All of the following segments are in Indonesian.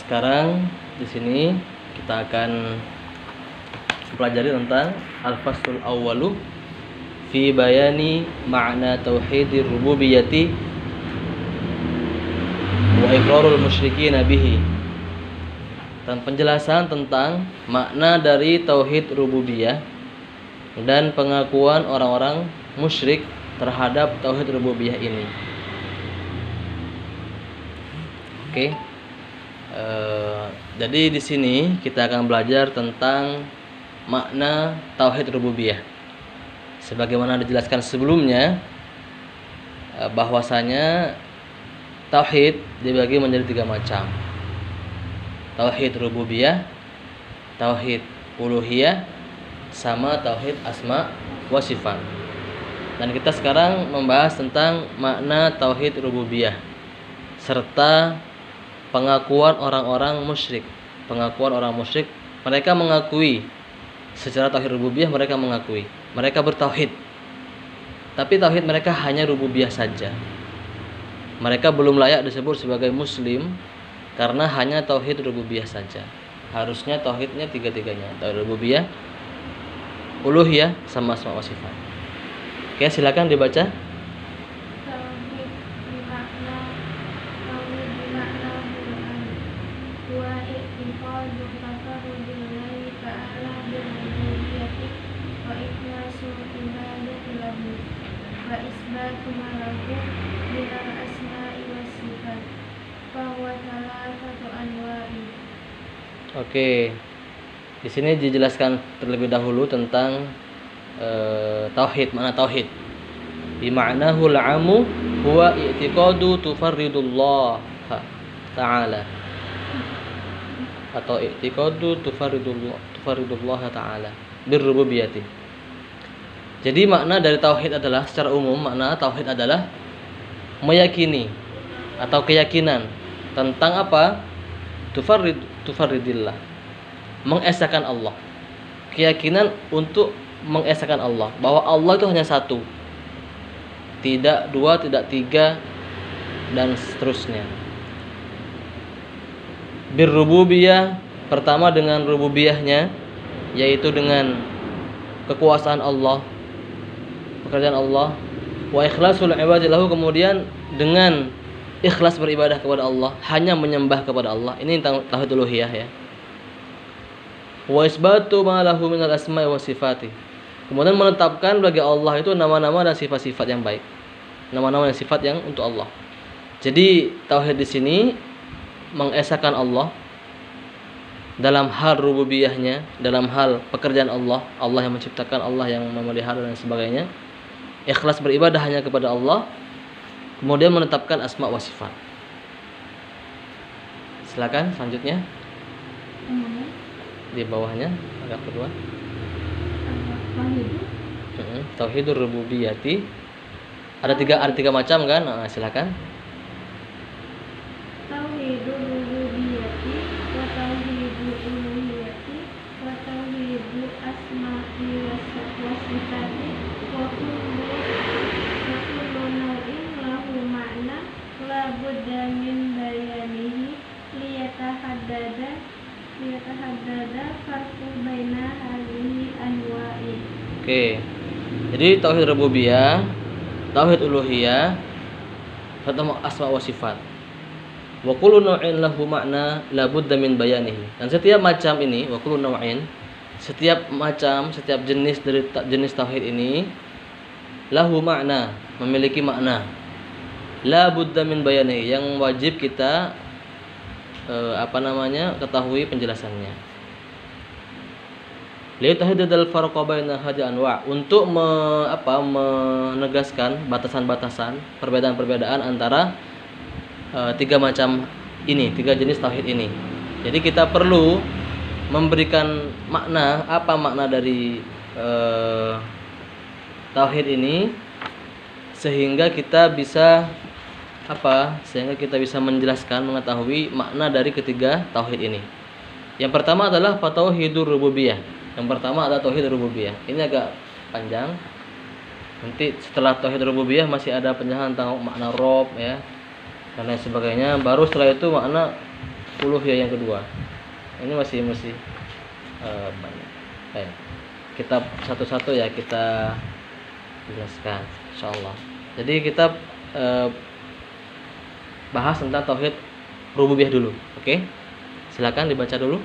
Sekarang di sini kita akan pelajari tentang al-faslul awwalu fi bayani ma'na tauhidir rububiyyati wa iqrarul musyrikin bihi. Dan penjelasan tentang makna dari tauhid rububiyah dan pengakuan orang-orang musyrik terhadap tauhid rububiyah ini. Oke. Jadi di sini kita akan belajar tentang makna tauhid rububiyah. Sebagaimana dijelaskan sebelumnya, bahwasanya tauhid dibagi menjadi 3 macam. Tauhid rububiyah, tauhid uluhiyah, sama tauhid asma wa sifat. Dan kita sekarang membahas tentang makna tauhid rububiyah serta pengakuan orang-orang musyrik. Pengakuan orang musyrik, mereka mengakui secara tauhid rububiyah, mereka mengakui mereka bertauhid. Tapi tauhid mereka hanya rububiyah saja. Mereka belum layak disebut sebagai muslim karena hanya tauhid rububiyah saja. Harusnya tauhidnya 3-3-nya, tauhid rububiyah, uluhiyah, sama asma wa sifat. Oke, silakan dibaca. Oke. Di sini dijelaskan terlebih dahulu tentang tauhid, makna tauhid. Bi ma'nahu al-'amu huwa i'tiqadu tufarridullah ta'ala. Atau i'tiqadu tufarridullah ta'ala birrububiyyati. Jadi makna dari tauhid adalah, secara umum makna tauhid adalah meyakini atau keyakinan tentang apa? Tufarridillah, mengesahkan Allah. Keyakinan untuk mengesahkan Allah, bahwa Allah itu hanya satu, tidak 2, tidak 3, dan seterusnya. Birrububiyah, pertama dengan rububiyahnya, yaitu dengan kekuasaan Allah, pekerjaan Allah. Wa ikhlasul ibadati lahu, kemudian dengan ikhlas beribadah kepada Allah, hanya menyembah kepada Allah. Ini tauhid uluhiyah ya. Wa isbatu ma lahu minal asma'i wa sifati, kemudian menetapkan bagi Allah itu nama-nama dan sifat-sifat yang baik, nama-nama dan sifat yang untuk Allah. Jadi tauhid di sini mengesahkan Allah dalam hal rububiyahnya, dalam hal pekerjaan Allah, Allah yang menciptakan, Allah yang memelihara dan sebagainya. Ikhlas beribadah hanya kepada Allah, kemudian menetapkan asma wa sifat. Silakan selanjutnya. Di bawahnya agak kedua. Tauhidur rububiyyati. Ada tiga macam kan? Nah, silakan. Tauhidur rububiyyati wa tauhidul uluhiyyati wa tauhidul asma'i wa sifati wa kullu naw'in lahu ma'na la budda min bayanihi liyatahaddada farqu baina hadhihi anwa'i. Oke. Jadi tauhid rububiyah, tauhid uluhiyah, serta asma wa sifat. Wa kullu naw'in lahu ma'na la budda min bayanihi. Dan setiap macam ini, wa kullu naw'in, setiap macam, setiap jenis dari jenis tauhid ini lahu ma'na, memiliki makna. La budda min bayanihi, yang wajib kita ketahui penjelasannya. Li'tahdidal farqa baina hadhihi anwa', untuk menegaskan batasan-batasan, perbedaan-perbedaan antara 3 macam ini, 3 jenis tauhid ini. Jadi kita perlu memberikan makna, apa makna dari tauhid ini, sehingga kita bisa menjelaskan, mengetahui makna dari ketiga tauhid ini. Yang pertama adalah tauhidur rububiyah. Yang pertama adalah tauhid rububiyah. Ini agak panjang. Nanti setelah tauhid rububiyah masih ada penjelasan tentang makna Rabb ya, dan lain sebagainya. Baru setelah itu makna uluhiyah yang kedua. Ini masih banyak. Baik. Kitab satu-satu ya kita jelaskan insyaallah. Jadi kita bahas tentang tauhid rububiyah dulu. Oke? Silakan dibaca dulu.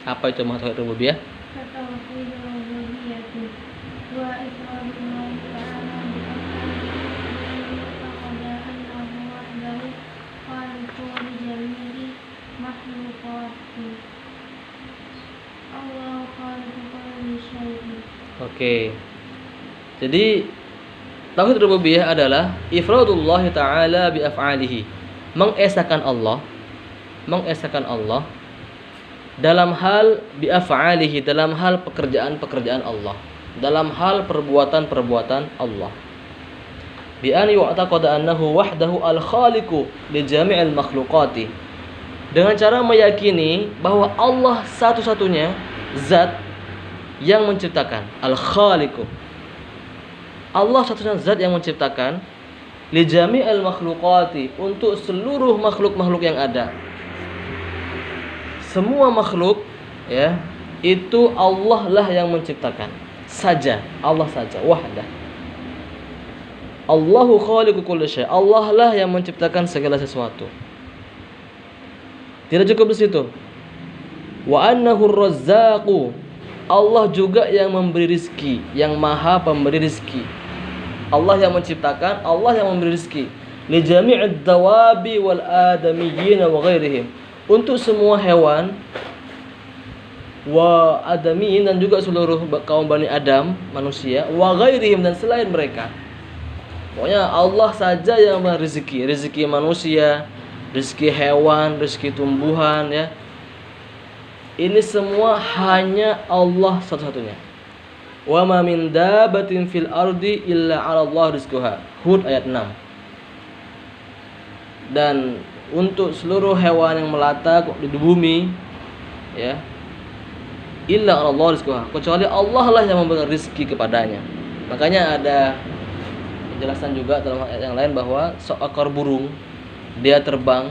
Apa itu tauhid rububiyah? Tauhid rububiyah wa iqrarullah ta'ala bi af'alihi wa annahu wahdahu khaliqu li jami'i makhluqati. Allah khaliqu kulli syai'in. Oke. Jadi tauhid rububiyah adalah ifradullah ta'ala bi af'alihi. Mengesahkan Allah dalam hal bi af'alihi, dalam hal pekerjaan-pekerjaan Allah, dalam hal perbuatan-perbuatan Allah. Bi an yu'taqada annahu wahdahu al-khaliqu li jami'il makhluqati. Dengan cara meyakini bahwa Allah satu-satunya zat yang menciptakan, al-khaliqu. Allah satu-satunya zat yang menciptakan li jami'il makhluqati, untuk seluruh makhluk-makhluk yang ada. Semua makhluk ya, itu Allah lah yang menciptakan. Saja, Allah saja, wahdah. Allahu khaliqu kulli syai'. Allah lah yang menciptakan segala sesuatu. Tidak cukup di situ. Wa annahu ar-razzaqu. Allah juga yang memberi rizki, yang maha pemberi rizki. Allah yang menciptakan, Allah yang memberi rizki. Li jami'id dawabi wal adamiyyin wa ghairihim. Untuk semua hewan wa adamiyyin, dan juga seluruh kaum Bani Adam, manusia, wa ghairihim, dan selain mereka. Pokoknya Allah saja yang memberi rezeki, rezeki manusia, rezeki hewan, rezeki tumbuhan ya. Ini semua hanya Allah satu-satunya. Wa ma min dabatin fil ardi illa 'ala Allah rizquha. Hud ayat 6. Dan untuk seluruh hewan yang melata di bumi ya, illa 'ala Allah rizquha, kecuali Allah lah yang memberikan rezeki kepadanya. Makanya ada penjelasan juga dalam ayat yang lain bahwa seekor burung dia terbang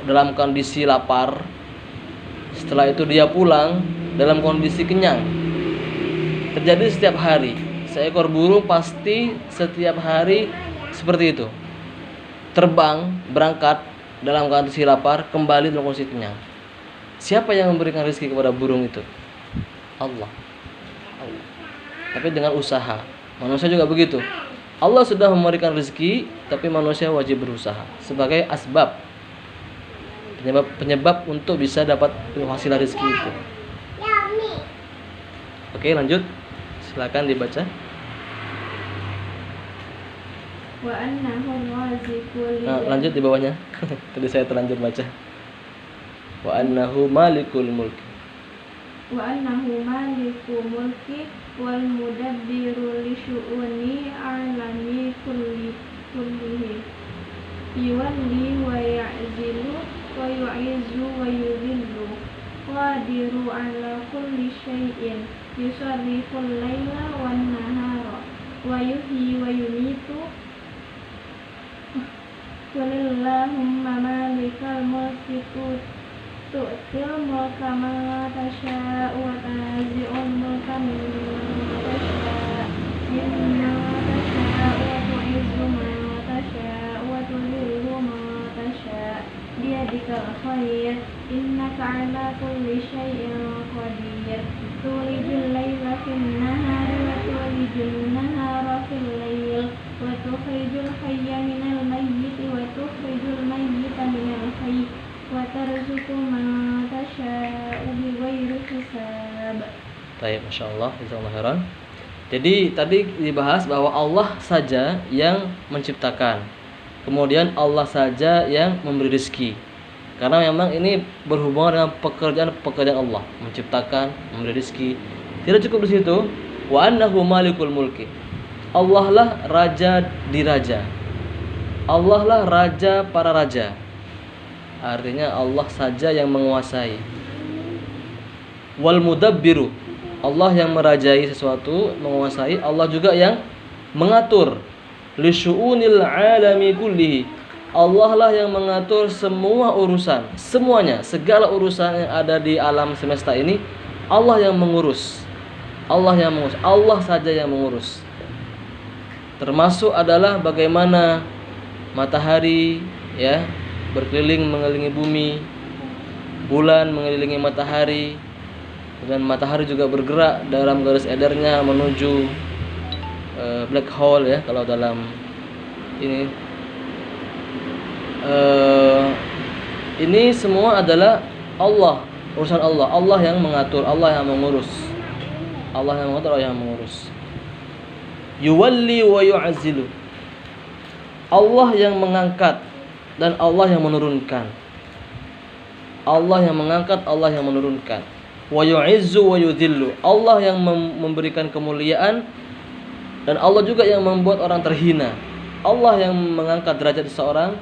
dalam kondisi lapar, setelah itu dia pulang dalam kondisi kenyang. Terjadi setiap hari. Seekor burung pasti setiap hari seperti itu. Terbang, berangkat dalam kondisi lapar, kembali dalam kondisi kenyang. Siapa yang memberikan rezeki kepada burung itu? Allah. Tapi dengan usaha. Manusia juga begitu. Allah sudah memberikan rezeki, tapi manusia wajib berusaha sebagai asbab, penyebab untuk bisa dapat penghasilan rezeki itu. Oke, lanjut. Silakan dibaca. Wa annahu raziqul. Lanjut di bawahnya. Tadi saya terlanjur baca. Wa annahu malikul mulki. Wa annahu malikul mulki wal mudabbiru li syu'uni alami kullihi. Yuwalli wa ya'zilu wa yu'izzu wa yudhillu. Qadiru ala kulli syai'in. Yusarriful laila wan nahara wa yuhyi wa yumitu. Qulillahumma malikal mulki tu'til mulka man tasha'u wa tanzi'ul mulka mimman tasha'u mimman tasha'u wa tu'izzu man tasha'u wa tudhillu man tasha'u biyadikal khair innaka ala kulli syai'in qadir. Tulijul laila fin nahari wa tulijul nahara fil lail wa tukhrijul hayya minal mayyiti wa tukhrijul mayyita minal hayy wa tarzuqu man tasha'u bighairi hisab. Baik, masyaallah, jazakallahu khairan. Jadi tadi dibahas bahwa Allah saja yang menciptakan. Kemudian Allah saja yang memberi rezeki. Karena memang ini berhubungan dengan pekerjaan Allah, menciptakan, memberi rezeki. Tidak cukup di situ. Wa annahu malikul mulki. Allah lah raja di raja. Allah lah raja para raja. Artinya Allah saja yang menguasai. Wal mudabbiru. Allah yang merajai sesuatu, menguasai. Allah juga yang mengatur. Li syu'unil alami kullihi. Allah lah yang mengatur semua urusan, semuanya, segala urusan yang ada di alam semesta ini, Allah yang mengurus. Allah yang mengurus, Allah saja yang mengurus. Termasuk adalah bagaimana matahari ya berkeliling mengelilingi bumi, bulan mengelilingi matahari, dan matahari juga bergerak dalam garis edarnya menuju black hole ya kalau dalam ini. Ini semua adalah Allah, urusan Allah. Allah yang mengatur, Allah yang mengurus. Allah yang mengatur, Allah yang mengurus. Yuwalli wa yu'azzilu. Allah yang mengangkat dan Allah yang menurunkan. Allah yang mengangkat, Allah yang menurunkan. Wa yu'izzu wa yudhillu. Allah yang memberikan kemuliaan dan Allah juga yang membuat orang terhina. Allah yang mengangkat derajat seseorang,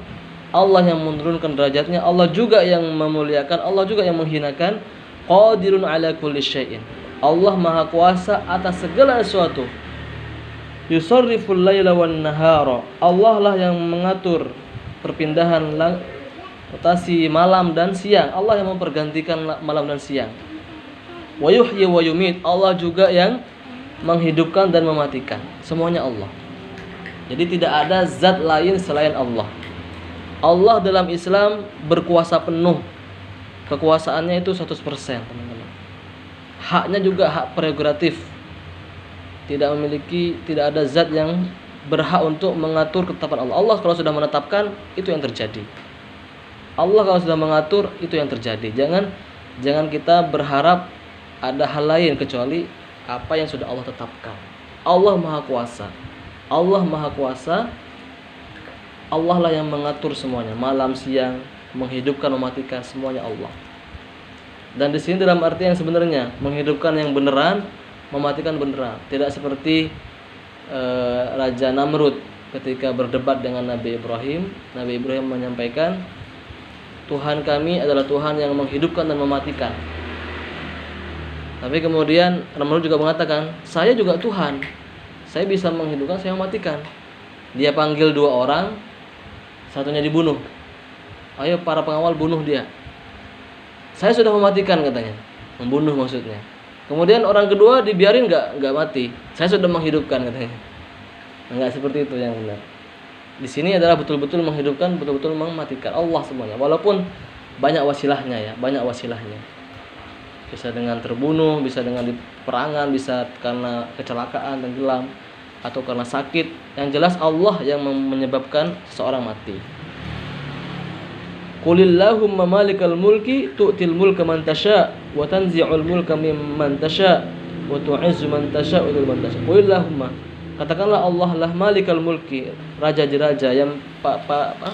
Allah yang menurunkan derajatnya, Allah juga yang memuliakan, Allah juga yang menghinakan. Qadirun ala kulli syai'in. Allah Maha Kuasa atas segala sesuatu. Yusarriful laila wan nahara. Allah lah yang mengatur perpindahan rotasi malam dan siang. Allah yang mempergantikan malam dan siang. Wa yuhyi wa yumit. Allah juga yang menghidupkan dan mematikan. Semuanya Allah. Jadi tidak ada zat lain selain Allah. Allah dalam Islam berkuasa penuh. Kekuasaannya itu 100%, teman-teman. Haknya juga hak prerogatif. Tidak ada zat yang berhak untuk mengatur ketetapan Allah. Allah kalau sudah menetapkan, itu yang terjadi. Allah kalau sudah mengatur, itu yang terjadi. Jangan kita berharap ada hal lain kecuali apa yang sudah Allah tetapkan. Allah Maha Kuasa. Allah Maha Kuasa. Allah lah yang mengatur semuanya, malam siang, menghidupkan, mematikan, semuanya Allah. Dan di sini dalam arti yang sebenarnya, menghidupkan yang beneran, mematikan beneran. Tidak seperti Raja Namrud ketika berdebat dengan Nabi Ibrahim. Nabi Ibrahim menyampaikan, Tuhan kami adalah Tuhan yang menghidupkan dan mematikan. Tapi kemudian Namrud juga mengatakan, saya juga Tuhan, saya bisa menghidupkan, saya mematikan. Dia panggil 2 orang, satunya dibunuh. Ayo para pengawal bunuh dia. Saya sudah mematikan katanya, membunuh maksudnya. Kemudian orang kedua dibiarin nggak mati. Saya sudah menghidupkan katanya. Enggak seperti itu yang benar. Di sini adalah betul-betul menghidupkan, betul-betul mematikan. Allah semuanya. Walaupun banyak wasilahnya ya, banyak wasilahnya. Bisa dengan terbunuh, bisa dengan peperangan, bisa karena kecelakaan, tenggelam, atau karena sakit. Yang jelas Allah yang menyebabkan seseorang mati. Qulillahumma malikal mulki tu'til mulka man tasha wa tanzi'ul mulka mimman tasha wa tu'izzu man tasha wa tudhillu man tasha. Qulillahumma, katakanlah Allah lah malikal mulki, raja diraja yang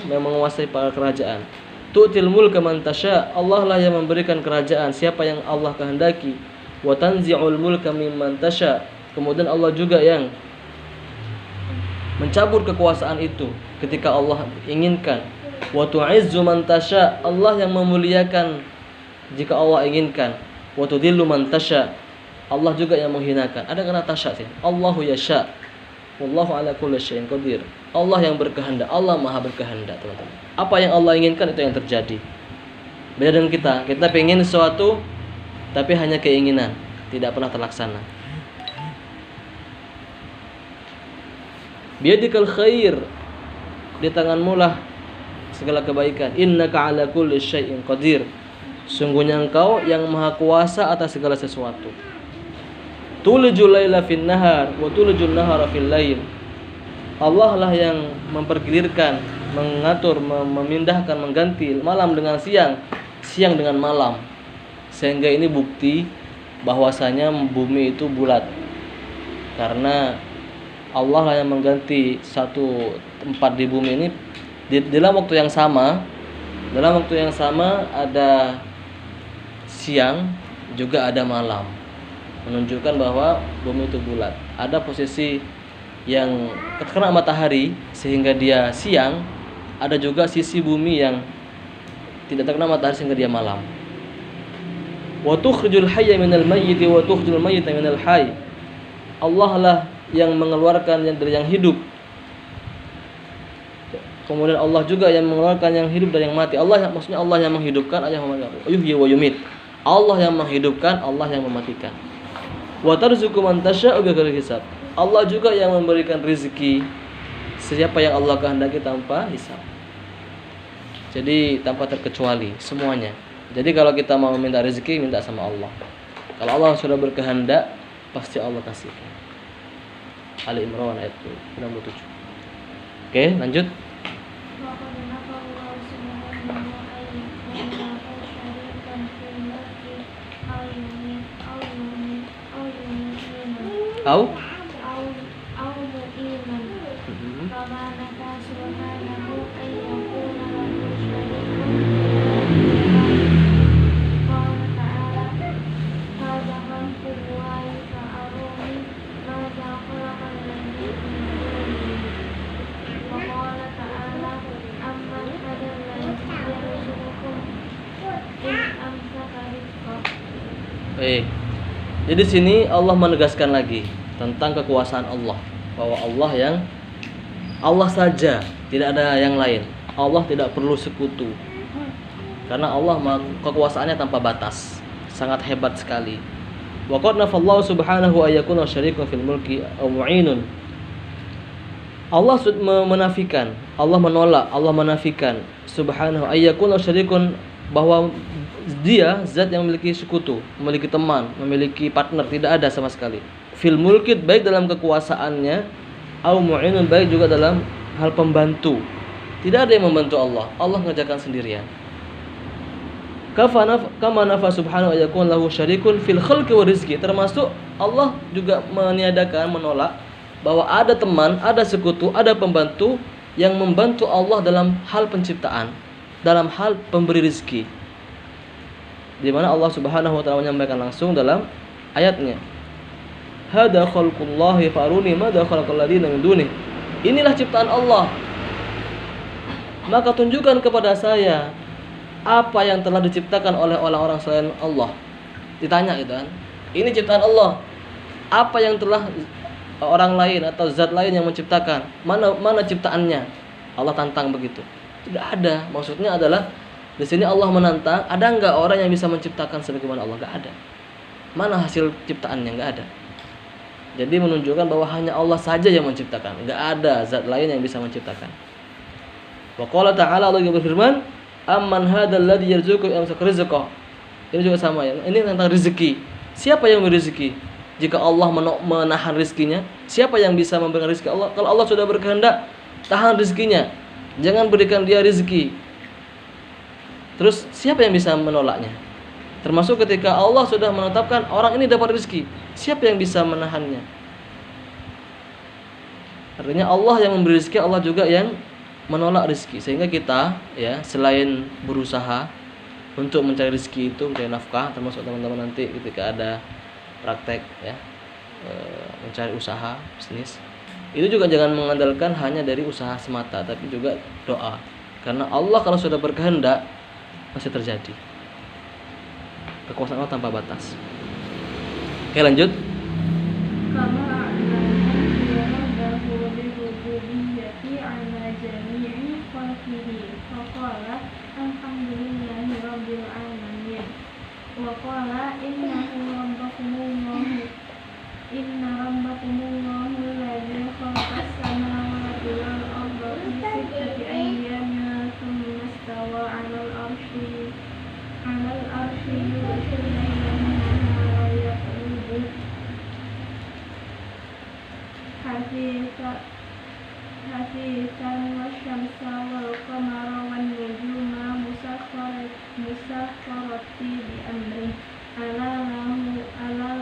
menguasai para kerajaan. Tu'til mulka man tasha, Allah lah yang memberikan kerajaan siapa yang Allah kehendaki. Wa tanzi'ul mulka mimman tasha, kemudian Allah juga yang mencabut kekuasaan itu ketika Allah inginkan. Wa tu'izzu man tasha, Allah yang memuliakan jika Allah inginkan. Wa tudhillu man tasha, Allah juga yang menghinakan. Ada kata tasya sih. Allahu yasha. Wallahu ala kulli syai'in qadir. Allah yang berkehendak, Allah Maha berkehendak, teman-teman. Apa yang Allah inginkan itu yang terjadi. Beda dengan kita pengen sesuatu tapi hanya keinginan, tidak pernah terlaksana. Biyadikal khair, di tanganmu lah segala kebaikan. Innaka ala kulli syai'in qadir, sungguhnya engkau yang maha kuasa atas segala sesuatu. Tulijul laila fin nahar wa tulijul nahara fil lail, Allah lah yang mempergilirkan, mengatur, memindahkan, mengganti malam dengan siang, siang dengan malam. Sehingga ini bukti bahwasanya bumi itu bulat, karena Allah lah yang mengganti satu tempat di bumi ini dalam waktu yang sama. Dalam waktu yang sama ada siang juga ada malam, menunjukkan bahwa bumi itu bulat. Ada posisi yang terkena matahari sehingga dia siang, ada juga sisi bumi yang tidak terkena matahari sehingga dia malam. Wa tukhrijul hayya minal mayyit wa tukhrijul mayyita minal hayy, Allah lah yang mengeluarkan yang dari yang hidup. Kemudian Allah juga yang mengeluarkan yang hidup dan yang mati. Maksudnya Allah yang menghidupkan, Allah yang mematikan. Yuhyi wa yumit. Allah yang menghidupkan, Allah yang mematikan. Wa tarzuqu man tasya'u bighairi hisab. Allah juga yang memberikan rezeki siapa yang Allah kehendaki tanpa hisab. Jadi tanpa terkecuali semuanya. Jadi kalau kita mau minta rezeki, minta sama Allah. Kalau Allah sudah berkehendak, pasti Allah kasih. Ali Imran ayat 67. Oke, lanjut. Au Baik. Jadi sini Allah menegaskan lagi tentang kekuasaan Allah, bahwa Allah saja, tidak ada yang lain. Allah tidak perlu sekutu. Karena Allah kekuasaannya tanpa batas, sangat hebat sekali. Wa qad nafallahu subhanahu ayyakuna syarikun fil mulki aw mu'inun. Allah menafikan, Allah menolak, Allah menafikan subhanahu ayyakuna syarikun, bahwa dia zat yang memiliki sekutu, memiliki teman, memiliki partner, tidak ada sama sekali. Fil mulki, baik dalam kekuasaannya, au mu'inun, baik juga dalam hal pembantu. Tidak ada yang membantu Allah. Allah mengerjakan sendirian. Kama nafa subhanahu wa yakun lahu syarikun fil khalqi wa rizqi. Termasuk Allah juga meniadakan, menolak bahwa ada teman, ada sekutu, ada pembantu yang membantu Allah dalam hal penciptaan, dalam hal pemberi rizki. Di mana Allah Subhanahu wa taala menyampaikan langsung dalam ayatnya. Hada khalqullahi faruni madza khalaqal ladina min duni. Inilah ciptaan Allah. Maka tunjukkan kepada saya apa yang telah diciptakan oleh orang-orang selain Allah. Ditanya gitu kan. Ini ciptaan Allah. Apa yang telah orang lain atau zat lain yang menciptakan? Mana ciptaannya? Allah tantang begitu. Tidak ada. Maksudnya adalah di sini Allah menantang, ada enggak orang yang bisa menciptakan sebagaimana Allah? Enggak ada. Mana hasil ciptaannya? Enggak ada. Jadi menunjukkan bahwa hanya Allah saja yang menciptakan. Enggak ada zat lain yang bisa menciptakan. Wa qala ta'ala, Allah juga berfirman, amman hadzal ladzi yarzuqu yamsak rizqah. Ini juga sama ya. Ini tentang rezeki. Siapa yang memberi rezeki? Jika Allah menahan rezekinya, siapa yang bisa memberikan rezeki? Allah. Kalau Allah sudah berkehendak, tahan rezekinya. Jangan berikan dia rezeki. Terus siapa yang bisa menolaknya? Termasuk ketika Allah sudah menetapkan orang ini dapat rezeki, siapa yang bisa menahannya? Artinya Allah yang memberi rezeki, Allah juga yang menolak rezeki. Sehingga kita ya selain berusaha untuk mencari rezeki itu, mencari nafkah, termasuk teman-teman nanti ketika ada praktek ya mencari usaha bisnis, itu juga jangan mengandalkan hanya dari usaha semata, tapi juga doa. Karena Allah kalau sudah berkehendak pasti terjadi. Kekuasaan Allah tanpa batas. Oke, lanjut. Hasisan wasyamsa wal qamara wan nujuma musakharati bi amri ala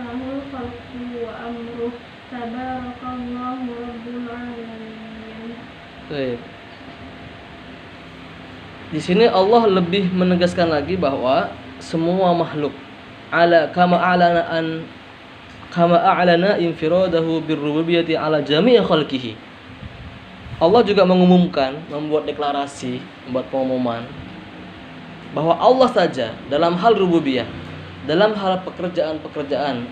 lahu khalqu wa amruh tabarakallahu rabbul alamin. Baik. Di sini Allah lebih menegaskan lagi bahwa semua makhluk kama a'lana infiradahu birrububiyyati ala jami'i khalqihi. Allah juga mengumumkan, membuat deklarasi, membuat pengumuman bahwa Allah saja dalam hal rububiyah, dalam hal pekerjaan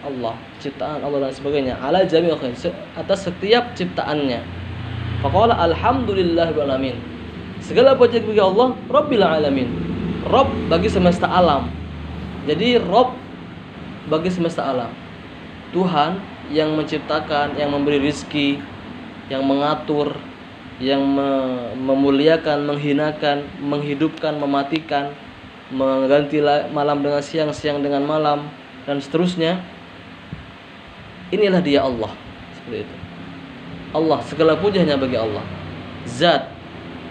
Allah, ciptaan Allah dan sebagainya, ala jami'i khalqihi, atas setiap ciptaannya. Faqala alhamdulillahirabbil alamin. Segala puji bagi Allah, Rabbil alamin. Rabb bagi semesta alam. Jadi Rabb bagi semesta alam. Tuhan yang menciptakan, yang memberi rizki, yang mengatur, yang memuliakan, menghinakan, menghidupkan, mematikan, mengganti malam dengan siang, siang dengan malam, dan seterusnya. Inilah dia Allah. Seperti itu. Allah, segala puji hanya bagi Allah. Zat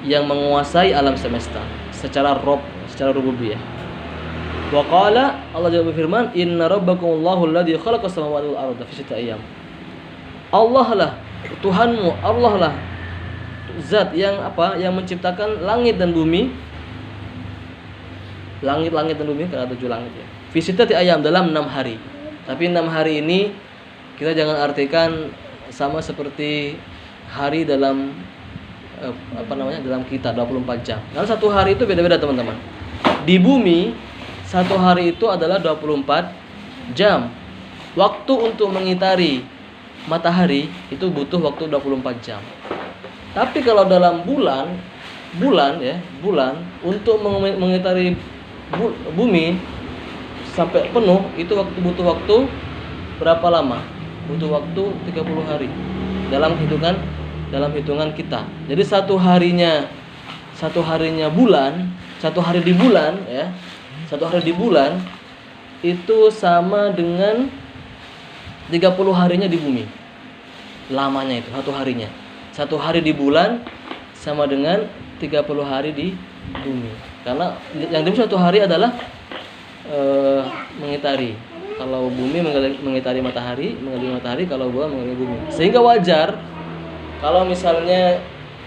yang menguasai alam semesta secara Rabb, secara rububiyah. Wa qala, Allah juga berfirman, "Inna rabbakumullahu alladzi khalaqas samawati wal arda fi sittati ayyam." Allah lah Tuhanmu, Allah lah zat yang apa? Yang menciptakan langit dan bumi. Langit dan bumi, kan ada 7 langit ya. Fi sittati ayyam, dalam 6 hari. Tapi 6 hari ini kita jangan artikan sama seperti hari dalam dalam kita 24 jam. Karena satu hari itu beda-beda, teman-teman. Di bumi satu hari itu adalah 24 jam. Waktu untuk mengitari matahari itu butuh waktu 24 jam. Tapi kalau dalam bulan untuk mengitari bumi sampai penuh itu butuh waktu berapa lama? Butuh waktu 30 hari dalam hitungan kita. Jadi satu hari di bulan itu sama dengan 30 harinya di bumi. Lamanya itu satu harinya. Satu hari di bulan sama dengan 30 hari di bumi. Karena yang dimaksud satu hari adalah mengitari. Kalau bumi mengitari matahari, kalau bulan mengitari bumi. Sehingga wajar kalau misalnya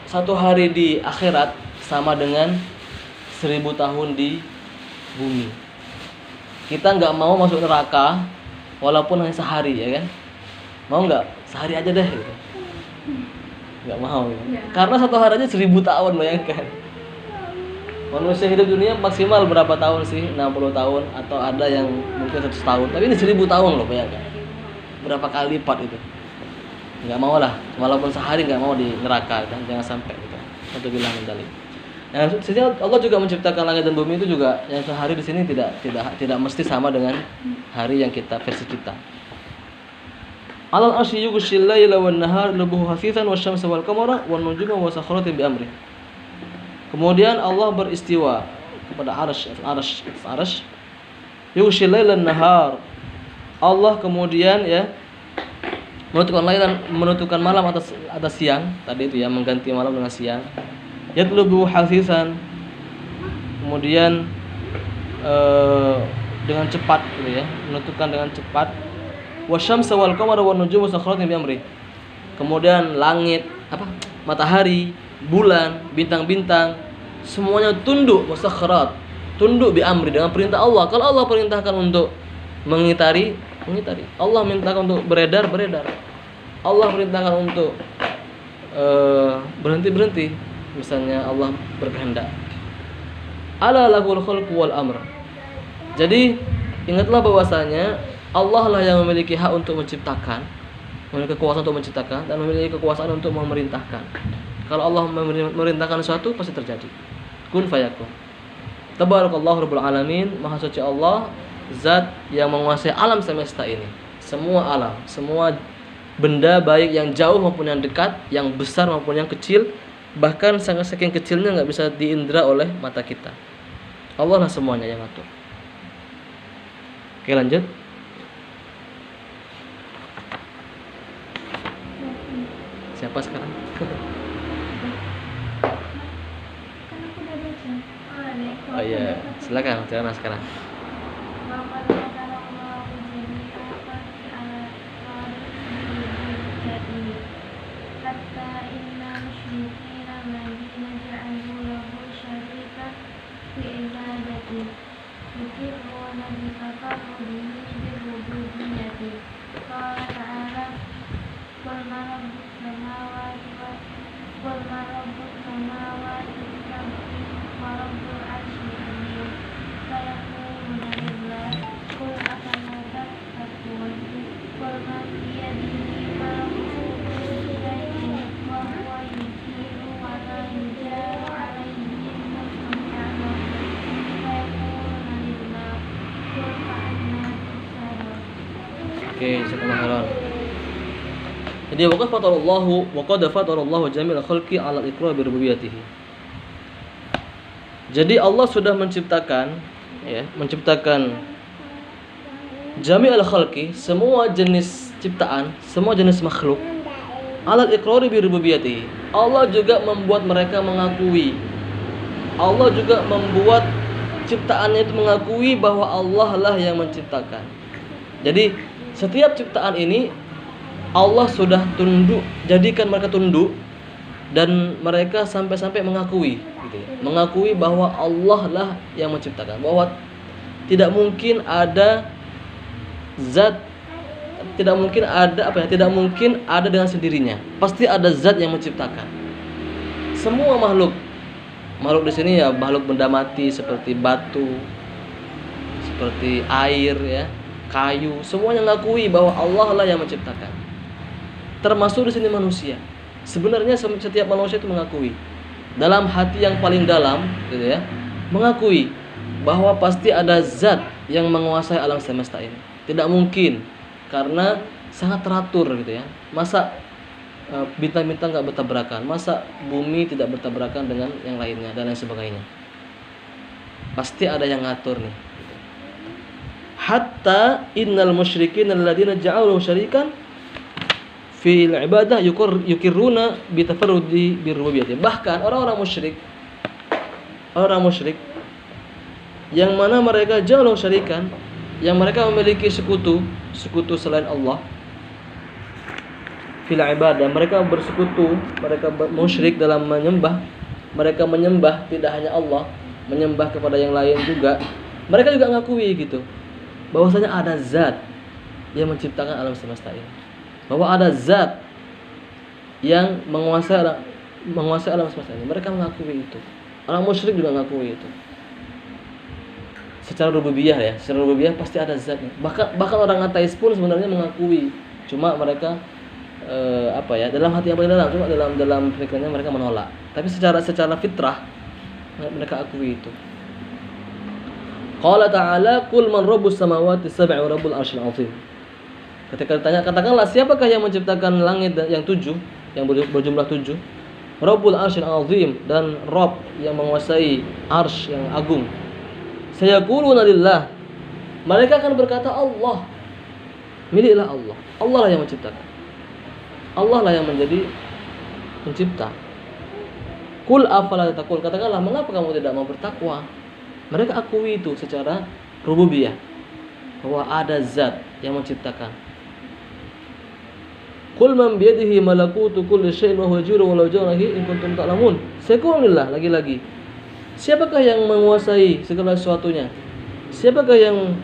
satu hari di akhirat sama dengan 1000 tahun di bumi. Kita nggak mau masuk neraka walaupun hanya sehari, ya kan? Mau nggak? Sehari aja deh gitu. Nggak mau gitu. Karena satu hari aja 1000 tahun, bayangkan. Manusia hidup dunia maksimal berapa tahun sih? 60 tahun atau ada yang mungkin 100 tahun. Tapi ini 1000 tahun loh, bayangkan. Berapa kali lipat itu? Nggak mau lah, walaupun sehari nggak mau di neraka kan, jangan sampai gitu. Untuk bilang mendalik. Nah, sehingga Allah juga menciptakan langit dan bumi itu juga yang sehari di sini tidak mesti sama dengan hari yang versi kita. Alal arsy yughshil laila wan nahar lubuhu hafifan wasyamsa wal qamara wan nujuma musakhkharatin bi amri. Kemudian Allah beristiwa kepada arsy. Yughshil laila wan nahar. Allah kemudian ya menentukan malam atas siang, tadi itu ya, mengganti malam dengan siang. Yatlubu hafifan, kemudian dengan cepat gitu ya, menentukan dengan cepat. Wasyamsa wal qamara wan nujumu musakhkharatin bi amri. Kemudian langit, matahari, bulan, bintang-bintang semuanya tunduk, musakhkharat, tunduk bi amri, dengan perintah Allah. Kalau Allah perintahkan untuk mengitari. Allah mintakan untuk beredar. Allah perintahkan untuk berhenti. Misalnya Allah berkehendak. Ala lahul khalqu wal amr. Jadi ingatlah bahwasanya Allah lah yang memiliki hak untuk menciptakan, memiliki kekuasaan untuk menciptakan, dan memiliki kekuasaan untuk memerintahkan. Kalau Allah memerintahkan sesuatu pasti terjadi. Kun fayakun. Tabarakallahu rabbul alamin. Maha suci Allah, zat yang menguasai alam semesta ini. Semua alam, semua benda, baik yang jauh maupun yang dekat, yang besar maupun yang kecil, bahkan saking kecilnya nggak bisa diindra oleh mata kita. Allah lah semuanya yang atur. Oke, lanjut. Siapa sekarang? Oh iya, silakan sekarang. Oke, jazakallahu khairan. Jadi waqad fatarallahu jami'al khalqi 'ala al-iqrar bi rububiyyatihi. Jadi Allah sudah menciptakan jami'al khalqi, semua jenis ciptaan, semua jenis makhluk, 'ala al-iqrar bi rububiyyatihi. Allah juga membuat mereka mengakui. Allah juga membuat ciptaannya itu mengakui bahwa Allah lah yang menciptakan. Jadi setiap ciptaan ini Allah sudah jadikan mereka tunduk, dan mereka sampai-sampai mengakui gitu ya. Mengakui bahwa Allah lah yang menciptakan, bahwa tidak mungkin ada zat, tidak mungkin ada dengan sendirinya. Pasti ada zat yang menciptakan. Semua makhluk di sini ya, makhluk benda mati seperti batu, seperti air ya, kayu, semuanya mengakui bahwa Allah lah yang menciptakan. Termasuk di sini manusia. Sebenarnya setiap manusia itu mengakui dalam hati yang paling dalam gitu ya, mengakui bahwa pasti ada zat yang menguasai alam semesta ini. Tidak mungkin, karena sangat teratur gitu ya. Masa bintang-bintang gak bertabrakan, masa bumi tidak bertabrakan dengan yang lainnya dan lain sebagainya. Pasti ada yang ngatur nih. Hatta innal musyrikin alladziina ja'alu syarikan fil ibadah yukirruna bi tafarrudi bi rububiyyah. Bahkan orang-orang musyrik yang mana mereka ja'alu syarikan, yang mereka memiliki sekutu selain Allah, fil ibadah, mereka bersekutu, mereka musyrik dalam menyembah. Mereka menyembah tidak hanya Allah, menyembah kepada yang lain juga. Mereka juga mengakui gitu, bahwasanya ada zat yang menciptakan alam semesta ini, bahwa ada zat yang menguasai alam semesta ini. Mereka mengakui itu. Orang musyrik juga mengakui itu. Secara rububiyah ya, secara rububiyah pasti ada zatnya. Bahkan orang ateis pun sebenarnya mengakui, cuma mereka dalam hati yang paling dalam, cuma dalam pikirannya mereka menolak. Tapi secara fitrah mereka akui itu. Qala ta'ala qul man rabbus samawati sab'i wa rabbul arsyil 'azim. Ketika ditanya, katakanlah siapakah yang menciptakan langit yang 7, yang berjumlah 7, Rabbul arsyil 'azim, dan Rabb yang menguasai arsy yang agung. Sayaquluna lillah, mereka akan berkata Allah, miliklah Allah. Allah lah yang menciptakan, Allah lah yang menjadi pencipta. Qul afala tattaqun, katakanlah mengapa kamu tidak mau bertakwa. Mereka akui itu secara rububiyah, bahwa ada zat yang menciptakan. Qul man biyadihi malakutu kulli syai'in wa huwa yajuru wa la jarahi in kuntum ta'lamun. Sayaqulillah, lagi-lagi, siapakah yang menguasai segala sesuatunya? Siapakah yang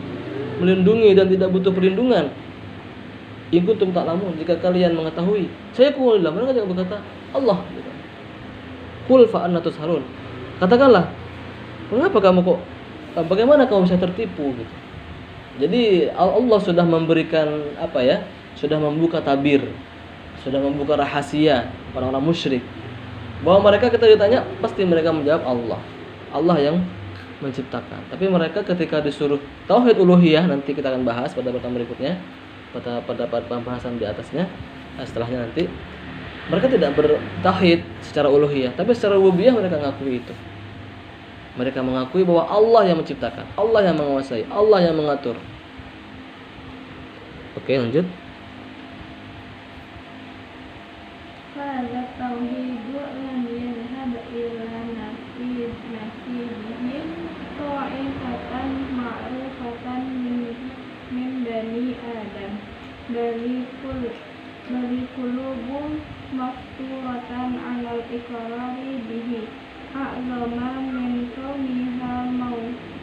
melindungi dan tidak butuh perlindungan? In kuntum ta'lamun, jika kalian mengetahui. Sayaqulillah, mereka juga berkata Allah. Qul fa anna tusharun, katakanlah bagaimana kamu bisa tertipu gitu. Jadi Allah sudah memberikan sudah membuka tabir, sudah membuka rahasia orang-orang musyrik, bahwa mereka ketika ditanya pasti mereka menjawab Allah yang menciptakan. Tapi mereka ketika disuruh tauhid uluhiyah, nanti kita akan bahas pada pertemuan berikutnya, pada pembahasan di atasnya, setelahnya nanti, mereka tidak bertauhid secara uluhiyah, tapi secara rububiyah mereka mengakui itu. Mereka mengakui bahwa Allah yang menciptakan, Allah yang menguasai, Allah yang mengatur. Oke, lanjut. Hadza tauhidu lam yadhhab ila nafsihi ta'ifatan ma'rufatan min bani Adam, bali qulubun mafturatan 'alal iqrari bihi a'zama min kauniha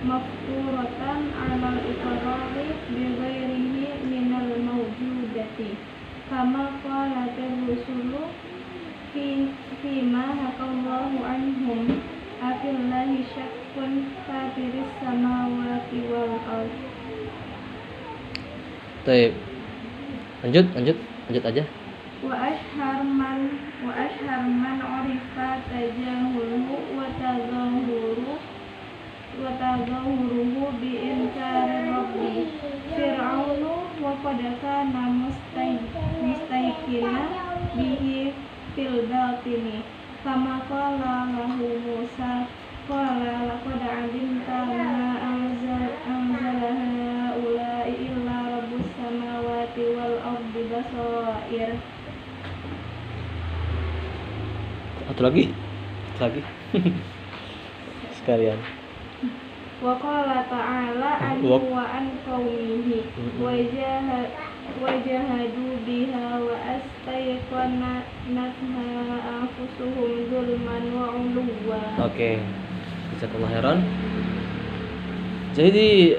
mafturatan 'alal iqrari bi ghairihi minal mawjudati, kama qalat ar-rusulu fi ma hakallahu anhum afillahi syakkun fatiris samawati wal ardh. Baik. Lanjut aja. Wa ashhar man urifa tajahuluhu wa tadhahuruhu bi inkari rabbi Fir'aunu wa qad kana mustayqina bihi fil batini kama qala lahu Musa qala laqad alimta ma anzala haula'i illa rabbus samawati wal ardi basair. Satu lagi sekalian. Wa qala ta'ala anhu wa an qaumihi wa jahadu biha wa astayqanatha anfusuhum zulman wa 'uluwa. Oke. Jazakallahu khairan. Jadi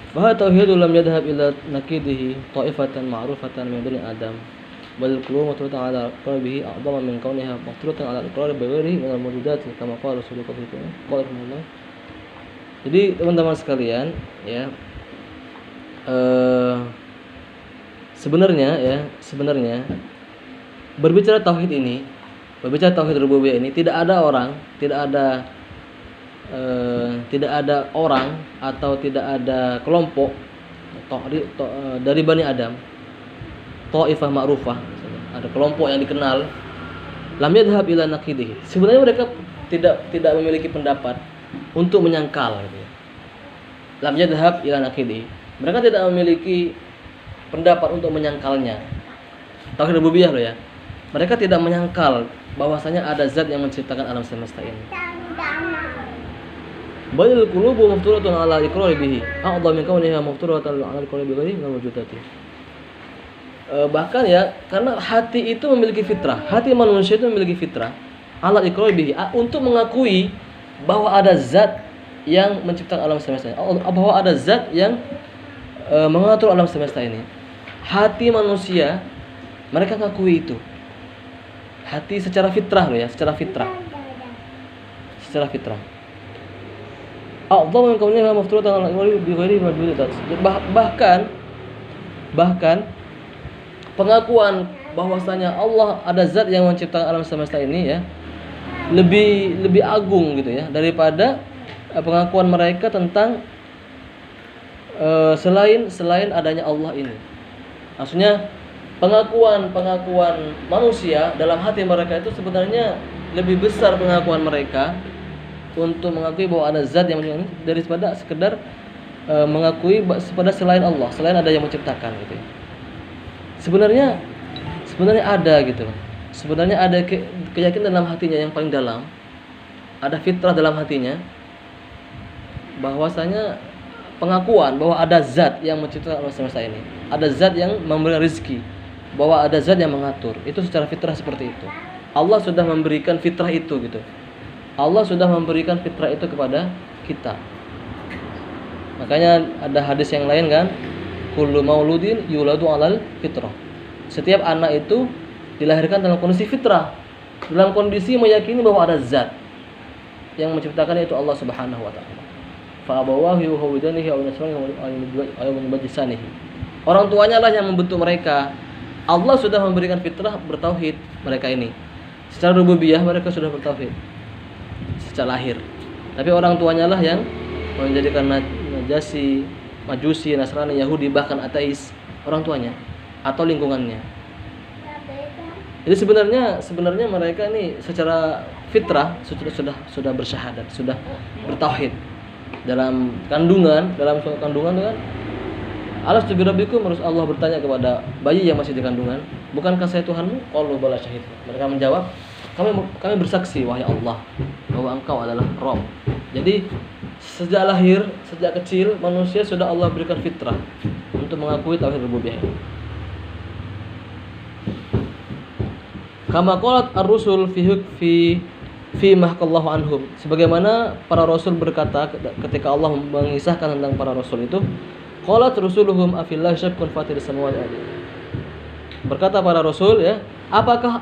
fa tauhidul lam yadhhab ila naqidihi ta'ifatan ma'rufatan min bani adam bal kullu mutawata ala qalbihi a'dama min kauniha maqturatan ala iqrar bi ghairihi min al-mawjudat kama qala Rasulullah sallallahu alaihi wasallam. Jadi teman-teman sekalian ya, sebenarnya berbicara tauhid rububiyah ini tidak ada orang atau tidak ada kelompok dari Bani Adam, ta'ifah ma'rufah, ada kelompok yang dikenal, lam yadhhab ila naqidihi. Sebenarnya mereka tidak memiliki pendapat untuk menyangkal gitu ya. Lam yadhhab ila naqidihi. Mereka tidak memiliki pendapat untuk menyangkalnya. Tauhid rububiyah loh ya. Mereka tidak menyangkal bahwasanya ada zat yang menciptakan alam semesta ini. Balil qulubu mafturatun ala iqrar bihi a'dha min kauniha mafturatan ala iqrar bi ghairihi min wujudati. Bahkan ya, karena hati itu memiliki fitrah, hati manusia itu memiliki fitrah ala iqrar bihi, untuk mengakui bahwa ada zat yang menciptakan alam semesta ini, bahwa ada zat yang mengatur alam semesta ini. Hati manusia mereka mengakui itu. Hati secara fitrah loh ya, secara fitrah. Bahkan pengakuan bahwasanya Allah ada zat yang menciptakan alam semesta ini ya lebih agung gitu ya daripada pengakuan mereka tentang selain adanya Allah ini. Maksudnya pengakuan manusia dalam hati mereka itu sebenarnya lebih besar pengakuan mereka untuk mengakui bahwa ada zat yang menciptakan ini daripada sekedar mengakui pada selain Allah, selain ada yang menciptakan gitu ya. Sebenarnya ada gitu. Sebenarnya ada keyakinan dalam hatinya yang paling dalam. Ada fitrah dalam hatinya bahwasanya pengakuan bahwa ada zat yang menciptakan alam semesta ini, ada zat yang memberi rezeki, bahwa ada zat yang mengatur. Itu secara fitrah seperti itu. Allah sudah memberikan fitrah itu gitu. Allah sudah memberikan fitrah itu kepada kita. Makanya ada hadis yang lain kan, kullu mauludin yuladu 'alal fitrah. Setiap anak itu dilahirkan dalam kondisi fitrah, dalam kondisi meyakini bahwa ada zat yang menciptakan, yaitu Allah Subhanahu wa taala. Fa abawahu yuhawidanihi aw nasranihi aw yumajjisanihi. Orang tuanya lah yang membentuk mereka. Allah sudah memberikan fitrah bertauhid mereka ini. Secara rububiyah mereka sudah bertauhid secara lahir. Tapi orang tuanya lah yang menjadikan Najasi, Majusi, Nasrani, Yahudi, bahkan ateis, orang tuanya atau lingkungannya. Jadi sebenarnya mereka ini secara fitrah sudah bersyahadat, sudah bertauhid. Dalam suatu kandungan itu kan, alastu birabbikum, harus Allah bertanya kepada bayi yang masih di kandungan, bukankah saya Tuhanmu? Qalu bala syahid. Mereka menjawab, kami bersaksi wahai Allah bahwa Engkau adalah Rabb. Jadi sejak lahir, sejak kecil manusia sudah Allah berikan fitrah untuk mengakui tauhid rububiyah ini. Kama qalat ar-rusul fi mahqallahu anhum, sebagaimana para rasul berkata ketika Allah mengisahkan tentang para rasul itu, qalat rusuluhum afillahi syakkun fatiris samawati wal ardi. Berkata para rasul ya, apakah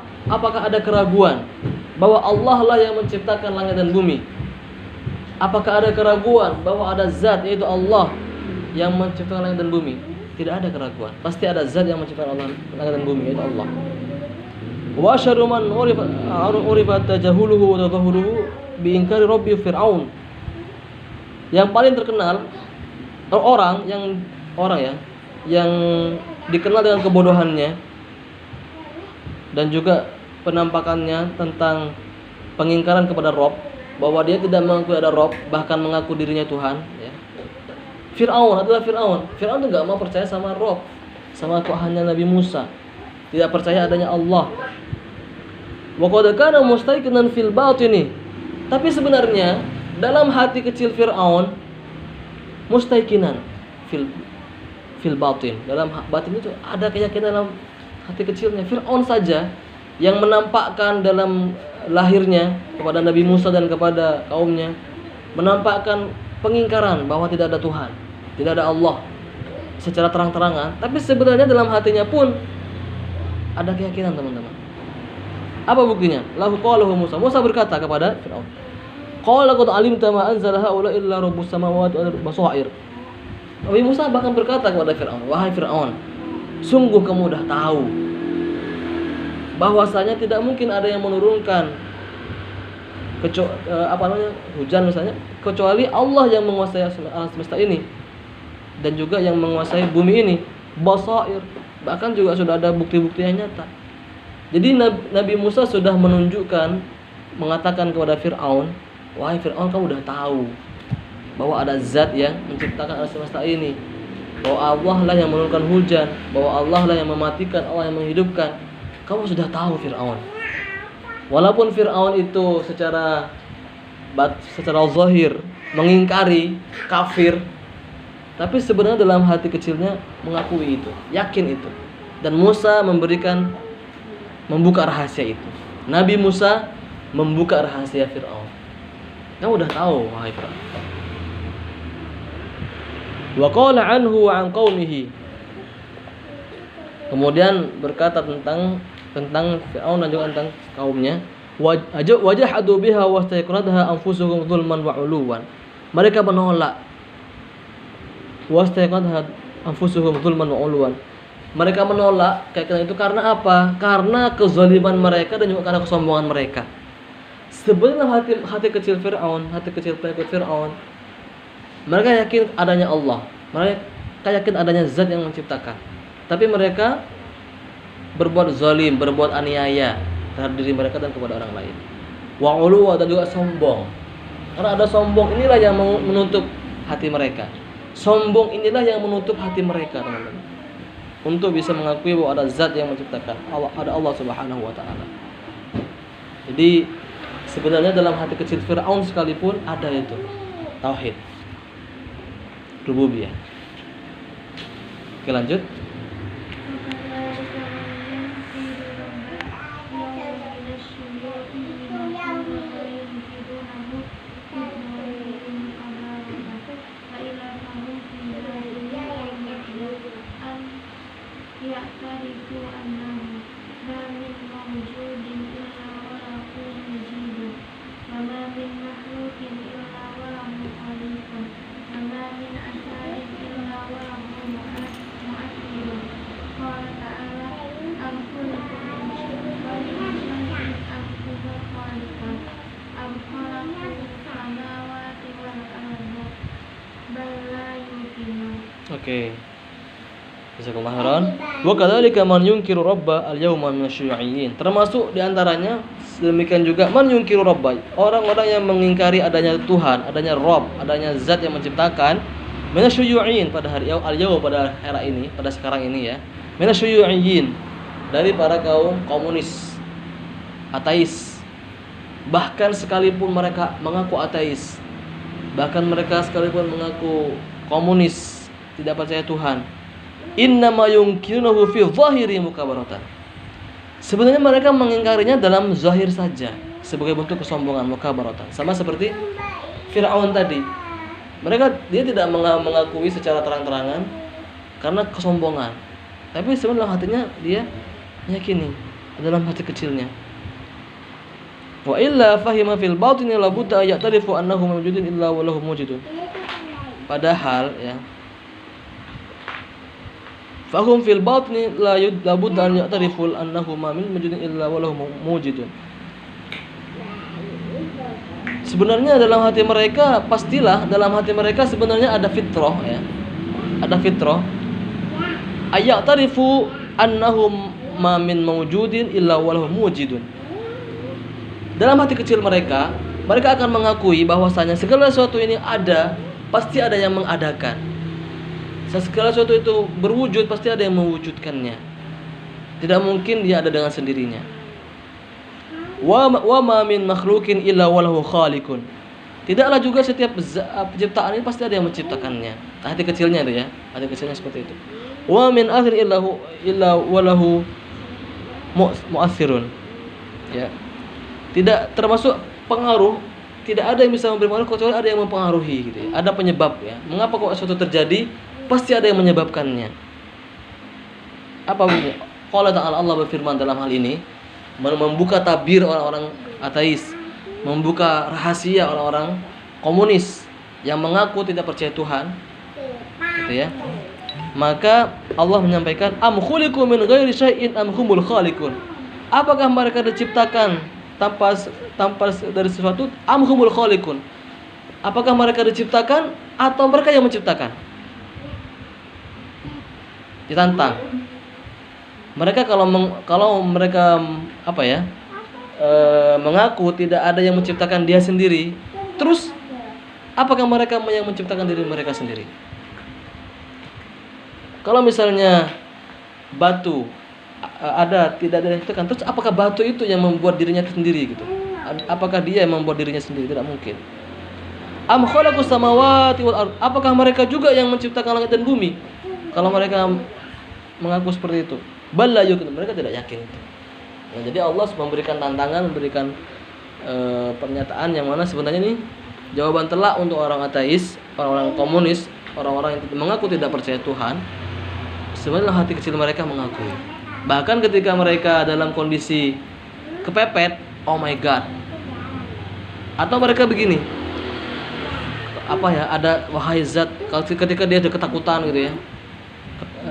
ada keraguan bahwa Allah lah yang menciptakan langit dan bumi? Apakah ada keraguan bahwa ada zat, yaitu Allah, yang menciptakan langit dan bumi? Tidak ada keraguan. Pasti ada zat yang menciptakan langit dan bumi, yaitu Allah. Wa syarru man urifa tajahuluhu wa tadhahuruhu biingkari Rabbi Fir'aun. Yang paling terkenal orang yang dikenal dengan kebodohannya dan juga penampakannya tentang pengingkaran kepada Rabb, bahwa dia tidak mengakui ada Rabb, bahkan mengaku dirinya Tuhan, ya. Fir'aun adalah Fir'aun. Fir'aun itu enggak mau percaya sama Rabb, sama Tuhannya Nabi Musa. Tidak percaya adanya Allah. Wa qad kana mustayqinan fil batini. Tapi sebenarnya dalam hati kecil Fir'aun, mustayqinan fil batin, dalam batin itu ada keyakinan dalam hati kecilnya. Fir'aun saja yang menampakkan dalam lahirnya kepada Nabi Musa dan kepada kaumnya, menampakkan pengingkaran bahwa tidak ada Tuhan, tidak ada Allah secara terang-terangan. Tapi sebenarnya dalam hatinya pun ada keyakinan, teman-teman. Apa buktinya? Lahu qalahu Musa. Musa berkata kepada Fir'aun, qala qad alimta ma anzala haula illa rabbus samawati wal ardi basair. Nabi Musa bahkan berkata kepada Fir'aun, wahai Fir'aun, sungguh kamu dah tahu bahwasanya tidak mungkin ada yang menurunkan hujan misalnya, kecuali Allah yang menguasai alam semesta ini dan juga yang menguasai bumi ini. Basair, bahkan juga sudah ada bukti-bukti yang nyata. Jadi Nabi Musa sudah menunjukkan, mengatakan kepada Fir'aun, wahai Fir'aun, kamu udah tahu bahwa ada zat yang menciptakan alam semesta ini, bahwa Allah lah yang menurunkan hujan, bahwa Allah lah yang mematikan, Allah yang menghidupkan. Kamu sudah tahu, Fir'aun. Walaupun Fir'aun itu secara zahir mengingkari, kafir, tapi sebenarnya dalam hati kecilnya mengakui itu, yakin itu. Dan Musa membuka rahasia itu. Nabi Musa membuka rahasia Fir'aun. Kamu udah tahu, wahai Fir'aun. Wa qala anhu wa an qaumihi. Kemudian berkata tentang Fir'aun dan juga tentang kaumnya, wajahadu biha wastayqanatha anfusuhum zulman wa 'uluwan. Mereka menolak, wastayqanatha anfusuhum zulman wa 'uluwan. Mereka menolak keyakinan itu karena apa? Karena kezaliman mereka dan juga karena kesombongan mereka. Sebenarnya hati kecil Fir'aun, hati kecil pengikut Fir'aun, mereka yakin adanya Allah, mereka yakin adanya zat yang menciptakan. Tapi mereka berbuat zalim, berbuat aniaya terhadap diri mereka dan kepada orang lain. Wa 'uluwa, dan juga sombong. Karena ada sombong inilah yang menutup hati mereka. Sombong inilah yang menutup hati mereka, teman-teman, untuk bisa mengakui bahwa ada zat yang menciptakan, ada Allah Subhanahu wa taala. Jadi sebenarnya dalam hati kecil Fir'aun sekalipun ada itu tauhid rububiyah. Oke, lanjut. Oke. Jazakallahu khairan. Wa kadzalika man yunkiru rabba al-yawma minasyu'iyyin. Termasuk di antaranya demikian juga man yunkiru rabba, orang-orang yang mengingkari adanya Tuhan, adanya Rabb, adanya zat yang menciptakan, minasyu'iyyin pada hari al-yawm, pada era ini, pada sekarang ini ya. Minasyu'iyyin, dari para kaum komunis, ateis. Bahkan sekalipun mereka mengaku ateis, bahkan mereka sekalipun mengaku komunis, tidak percaya Tuhan, innama yunkirunahu fi zahiri mukabaratan. Sebenarnya mereka mengingkarinya dalam zahir saja, sebagai bentuk kesombongan, mukabaratan. Sama seperti Fir'aun tadi. Dia tidak mengakui secara terang-terangan karena kesombongan, tapi sebenarnya dalam hatinya dia meyakini dalam hati kecilnya. Wa illa fahima fil batini la budda ya'tarifu annahu mawjudun illa wa lahu mawjudun. Padahal ya, fahum fil batni la budda an ya'tarifu annahu ma min mawjudin illa wa lahu mawjudun. sebenarnya dalam hati mereka, pastilah dalam hati mereka sebenarnya ada fitrah ya. Ada fitrah. Ayatarifu annahum ma min mawjudin illa walahu mujidun. Dalam hati kecil mereka, mereka akan mengakui bahwasanya segala sesuatu ini ada, pasti ada yang mengadakan. Segala sesuatu itu berwujud, pasti ada yang mewujudkannya. Tidak mungkin dia ada dengan sendirinya. Wa ma min makhluqin illa walahu khaliqun. Tidaklah juga setiap penciptaan ini pasti ada yang menciptakannya. Hati kecilnya itu ya, hati kecilnya seperti itu. Wa min athir illa walahu mu'athirun. Ya. Tidak termasuk pengaruh, tidak ada yang bisa memberi pengaruh kecuali ada yang mempengaruhi gitu ya. Ada penyebab ya. Mengapa kok sesuatu terjadi? Pasti ada yang menyebabkannya. Apa bunyi? Qala ta'ala, Allah berfirman dalam hal ini, membuka tabir orang-orang ateis, membuka rahasia orang-orang komunis yang mengaku tidak percaya Tuhan. Gitu ya. Maka Allah menyampaikan, am khuliqu min ghairi syai'in am humul khaliqun. Apakah mereka diciptakan tanpa dari sesuatu? Am humul khaliqun. Apakah mereka diciptakan atau mereka yang menciptakan? Ditantang. Mereka kalau mereka apa ya? Mengaku tidak ada yang menciptakan dia sendiri, terus apakah mereka yang menciptakan diri mereka sendiri? Kalau misalnya batu tidak ada yang diciptakan, terus apakah batu itu yang membuat dirinya sendiri gitu? Apakah dia yang membuat dirinya sendiri? Tidak mungkin. Am khalaqus samawati wal ard. Apakah mereka juga yang menciptakan langit dan bumi? Kalau mereka mengaku seperti itu, bal la yuqinun, mereka tidak yakin itu. Nah, jadi Allah memberikan tantangan, memberikan pernyataan yang mana sebenarnya ini jawaban telak untuk orang ateis, orang-orang komunis, orang-orang yang mengaku tidak percaya Tuhan. Sebenarnya hati kecil mereka mengakui. Bahkan ketika mereka dalam kondisi kepepet, oh my God. Atau mereka begini, apa ya? Ada wahai zat, ketika dia ada ketakutan gitu ya.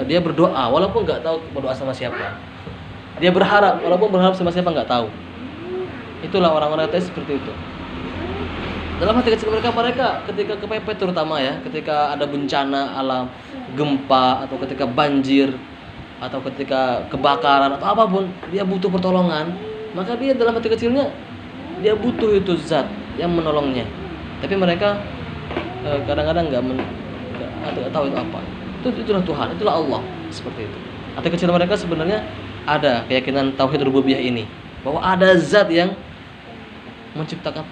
Dia berdoa walaupun nggak tahu berdoa sama siapa. Dia berharap walaupun berharap sama siapa nggak tahu. Itulah orang-orang ateis seperti itu. Dalam hati kecil mereka ketika kepepet terutama ya, ketika ada bencana alam, gempa atau ketika banjir atau ketika kebakaran atau apapun, dia butuh pertolongan, maka dia dalam hati kecilnya dia butuh itu zat yang menolongnya. Tapi mereka kadang-kadang nggak tahu itu apa. Itulah Tuhan, itulah Allah, seperti itu. Hati kecil mereka sebenarnya ada keyakinan tauhid rububiyah ini, bahwa ada zat yang menciptakan,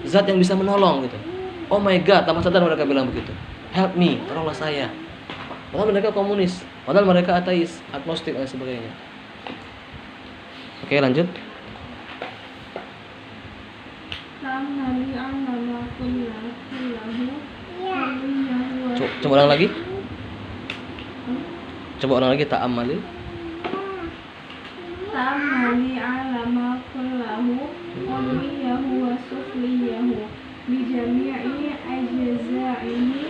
zat yang bisa menolong gitu. Oh my God, tanpa sadar mereka bilang begitu. Help me, tolonglah saya. Padahal mereka komunis, padahal mereka ateis, agnostik dan sebagainya. Oke, lanjut. Coba ulang lagi. Coba ulang lagi, ta'ammali. Ta'ammali ala ma kullahu uliyahu wa sufliyahu bijami'i ajza'ihi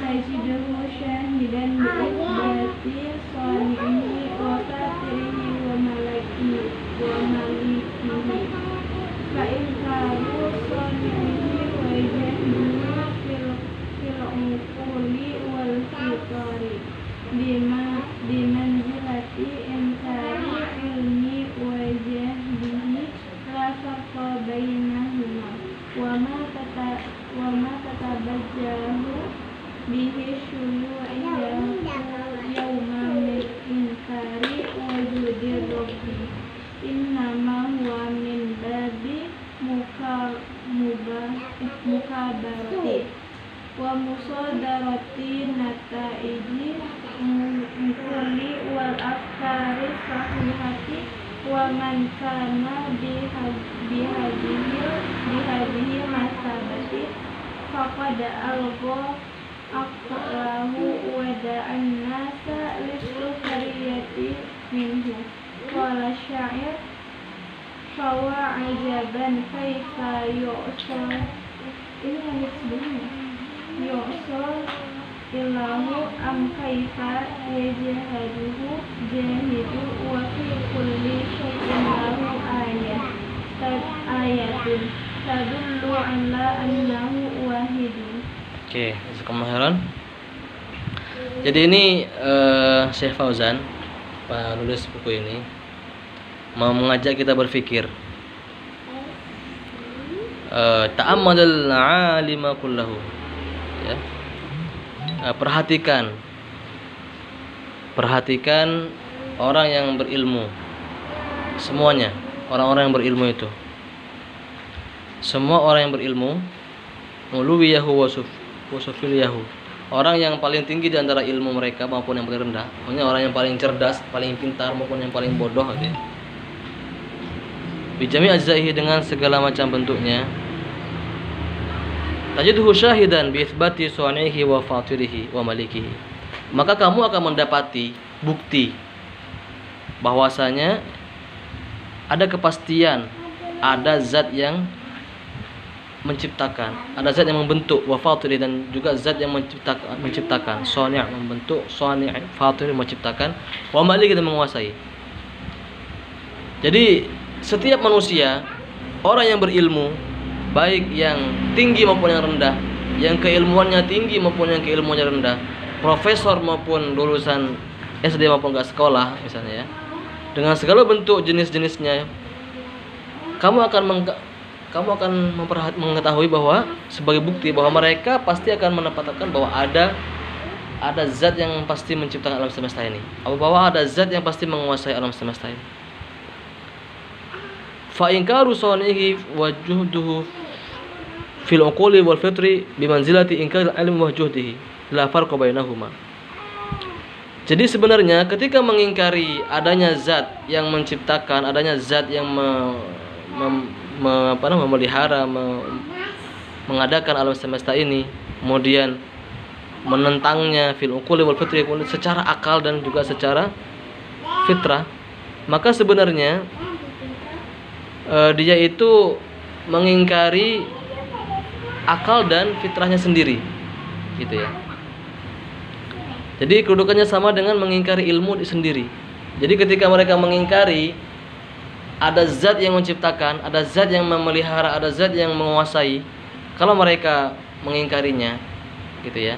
tajiduhu syahidan bi'ibati sani'ihi wa fatirihi wa malakihi fa in karu sani'ihi wa jahduhu fil uquli wal fitari bimanzilati inkari ilmi wa jahdihi la farqa bainahuma wa ma tatabajjahu bihi syuyu'iyyahu yawma min inkari wujudir rabbi innama huwa min babi mukabarati wa musadarati nataiji mukuli wal afkari sahihati wa man kana bihadihi masabati faqad alqa aqlahu wa da'an nasa lisukhariyati minhu qala syair fawa ajaban kaifa yu'sal ini yang sebelumnya yu'sal ilahu am kaifa yajhaduhu jahidu wa fi kulli syai'in lahu ayatun tadullu ala annahu wahidun. Oke, kemahiran. Jadi ini Syekh Fauzan, penulis buku ini, mau mengajak kita berpikir. Ta'ammalul 'alima kullahu. Ya. Perhatikan orang yang berilmu. Semuanya, orang-orang yang berilmu itu. Semua orang yang berilmu, uluwiyahu wa sufiliyahu. Orang yang paling tinggi di antara ilmu mereka maupun yang paling rendah. Maksudnya orang yang paling cerdas, paling pintar maupun yang paling bodoh gitu ya. Bijami ajzaihi, dengan segala macam bentuknya. Tajiduhu syahidan bi itsbati su'anihi wa fatirihi wa malikihi. Maka kamu akan mendapati bukti bahwasanya ada kepastian, ada zat yang menciptakan, ada zat yang membentuk, wa fatiri, dan juga zat yang menciptakan, sani' membentuk, sani' fatiri menciptakan, wa maliki dan menguasai. Jadi setiap manusia, orang yang berilmu, baik yang tinggi maupun yang rendah, yang keilmuannya tinggi maupun yang keilmuannya rendah, profesor maupun lulusan SD maupun enggak sekolah misalnya ya, dengan segala bentuk jenis-jenisnya, kamu akan mengetahui bahwa sebagai bukti bahwa mereka pasti akan menempatkan bahwa ada zat yang pasti menciptakan alam semesta ini, bahwa ada zat yang pasti menguasai alam semesta ini. Fa inkaru sanihi wa juhduhu fil uquli wal fitri bimanzilati inkar ilmi wa juhdihi la farqa bainahuma. Jadi sebenarnya ketika mengingkari adanya zat yang menciptakan, adanya zat yang memelihara, mengadakan alam semesta ini, kemudian menentangnya fil uquli wal fitri, secara akal dan juga secara fitrah, maka sebenarnya dia itu mengingkari akal dan fitrahnya sendiri, gitu ya. Jadi kedudukannya sama dengan mengingkari ilmu sendiri. Jadi ketika mereka mengingkari ada zat yang menciptakan, ada zat yang memelihara, ada zat yang menguasai, kalau mereka mengingkarinya, gitu ya,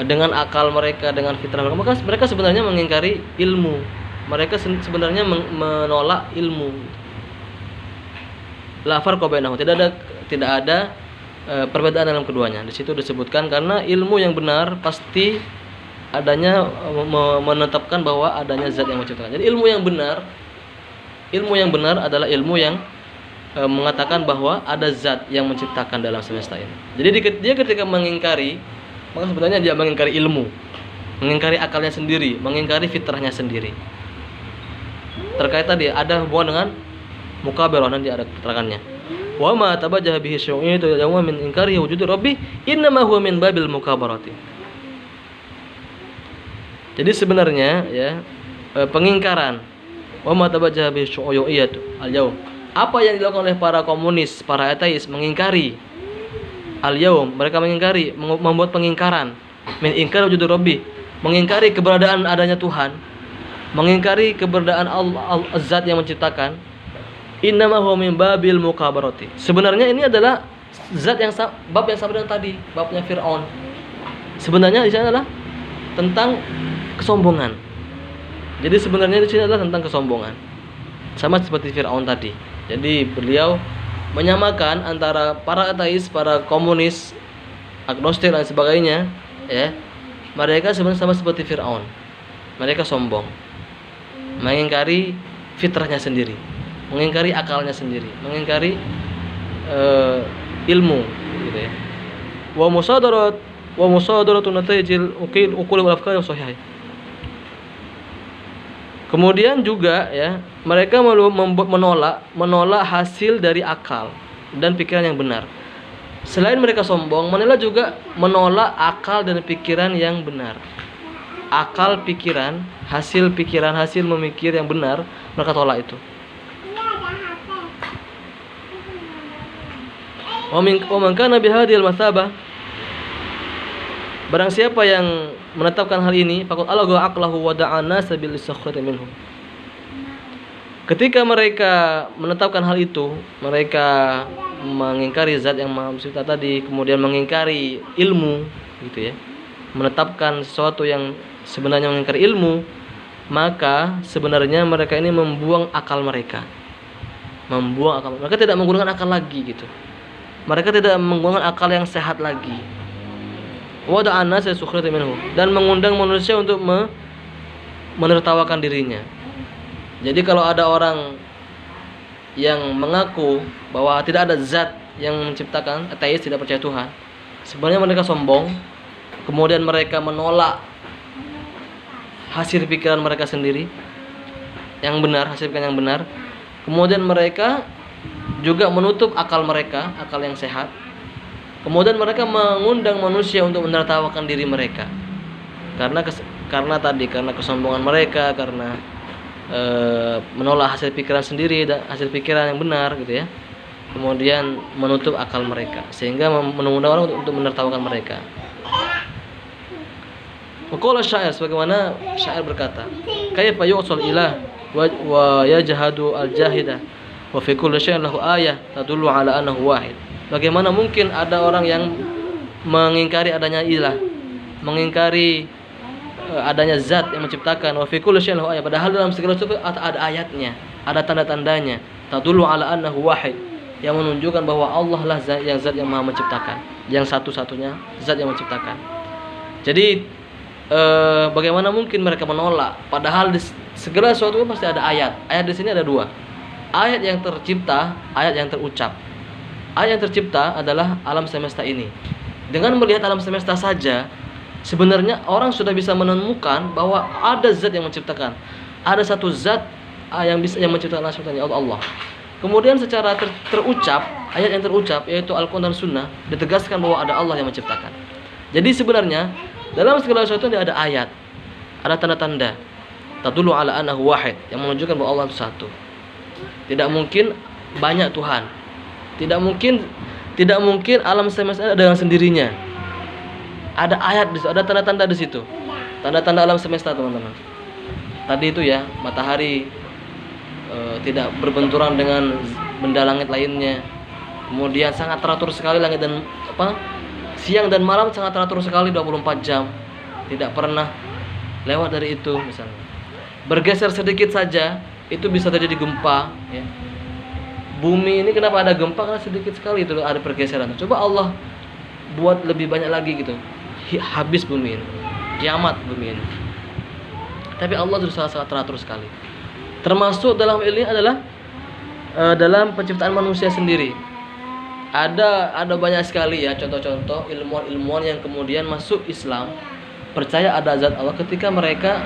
dengan akal mereka, dengan fitrah mereka, maka mereka sebenarnya mengingkari ilmu. Mereka sebenarnya menolak ilmu. La farqa bainahum, tidak ada perbedaan dalam keduanya. Di situ disebutkan karena ilmu yang benar pasti adanya menetapkan bahwa adanya zat yang menciptakan. Jadi ilmu yang benar adalah ilmu yang mengatakan bahwa ada zat yang menciptakan dalam semesta ini. Jadi dia ketika mengingkari, maka sebenarnya dia mengingkari ilmu, mengingkari akalnya sendiri, mengingkari fitrahnya sendiri. Terkait tadi ada hubungan dengan mukabarah, nanti ada keterangannya. Wa ma tabajjaha bihi syai'un yawma min inkari wujudi rabbi innama huwa min babil mukabarati. Jadi sebenarnya ya, pengingkaran wa ma tabajjaha bihi syai'un al-yaum, apa yang dilakukan oleh para komunis, para ateis, mengingkari al-yaum, mereka mengingkari, membuat pengingkaran min inkari wujudi rabbi, mengingkari keberadaan adanya Tuhan, mengingkari keberadaan Allah zat yang menciptakan. Innama huwa min babil mukabarati. Sebenarnya ini adalah zat yang bab yang sama dengan tadi, babnya Firaun. Sebenarnya di sini adalah tentang kesombongan. Jadi sebenarnya di sini adalah tentang kesombongan. Sama seperti Firaun tadi. Jadi beliau menyamakan antara para ateis, para komunis, agnostik dan sebagainya, ya. Mereka sebenarnya sama seperti Firaun. Mereka sombong. Mengingkari fitrahnya sendiri, mengingkari akalnya sendiri, mengingkari ilmu, gitu ya. Wa musadaratun nataijil uqul wal afkar sahihah. Kemudian juga ya, mereka menolak hasil dari akal dan pikiran yang benar. Selain mereka sombong, mereka juga menolak akal dan pikiran yang benar. Akal, pikiran, hasil memikir yang benar, mereka tolak itu. Wa man kana bihadhil masabah, barang siapa yang menetapkan hal ini, faqad alagha aqlahu wa da'ana sabil istighfar minhum, Ketika mereka menetapkan hal itu, mereka mengingkari zat yang maha pencipta tadi, kemudian mengingkari ilmu, gitu ya. Menetapkan sesuatu yang sebenarnya mengingkari ilmu, maka sebenarnya mereka ini membuang akal mereka. Membuang akal. Mereka tidak menggunakan akal lagi gitu. Mereka tidak menggunakan akal yang sehat lagi. Wada'ana sesukhriyatan minhu, dan mengundang manusia untuk menertawakan dirinya. Jadi kalau ada orang yang mengaku bahwa tidak ada zat yang menciptakan, ateis, tidak percaya Tuhan, sebenarnya mereka sombong. Kemudian mereka menolak hasil pikiran mereka sendiri yang benar, hasil pikiran yang benar. Kemudian mereka juga menutup akal mereka, akal yang sehat. Kemudian mereka mengundang manusia untuk menertawakan diri mereka. Karena kesombongan mereka, karena menolak hasil pikiran sendiri dan hasil pikiran yang benar gitu ya. Kemudian menutup akal mereka sehingga mengundang orang untuk menertawakan mereka. Maqala syair, sebagaimana syair berkata, kaifa yu'sal ilah wa yajhadu al-jahidah wa fi kulli syai'in lahu ayah tadullu ala annahu wahid. Bagaimana mungkin ada orang yang mengingkari adanya ilah, mengingkari adanya zat yang menciptakan, wa fi kulli syai'in lahu ayah, padahal dalam segala sesuatu ada ayatnya, ada tanda-tandanya, tadullu ala annahu wahid, yang menunjukkan bahwa Allah lah zat yang maha menciptakan, yang satu-satunya zat yang menciptakan. Jadi bagaimana mungkin mereka menolak, padahal di segala sesuatu pasti ada ayat. Ayat di sini ada dua. Ayat yang tercipta, ayat yang terucap. Ayat yang tercipta adalah alam semesta ini. Dengan melihat alam semesta saja, sebenarnya orang sudah bisa menemukan bahwa ada zat yang menciptakan. Ada satu zat yang menciptakan alam semesta, Allah. Kemudian secara terucap, ayat yang terucap yaitu Al-Quran dan Sunnah ditegaskan bahwa ada Allah yang menciptakan. Jadi sebenarnya dalam segala sesuatu ada ayat, ada tanda-tanda, tadullu ala annahu wahid, yang menunjukkan bahwa Allah itu satu. Tidak mungkin banyak Tuhan. Tidak mungkin alam semesta ada dengan sendirinya. Ada ayat di situ, ada tanda-tanda di situ. Tanda-tanda alam semesta, teman-teman. Tadi itu ya, matahari tidak berbenturan dengan benda langit lainnya. Kemudian sangat teratur sekali langit dan siang dan malam sangat teratur sekali 24 jam. Tidak pernah lewat dari itu misalnya. Bergeser sedikit saja itu bisa terjadi gempa ya. Bumi ini kenapa ada gempa? Karena sedikit sekali itu ada pergeseran. Coba Allah buat lebih banyak lagi gitu, habis bumi ini, kiamat bumi ini. Tapi Allah sudah sangat teratur sekali. Termasuk dalam ini adalah dalam penciptaan manusia sendiri. Ada banyak sekali ya contoh-contoh ilmuwan-ilmuwan yang kemudian masuk Islam, percaya ada zat Allah ketika mereka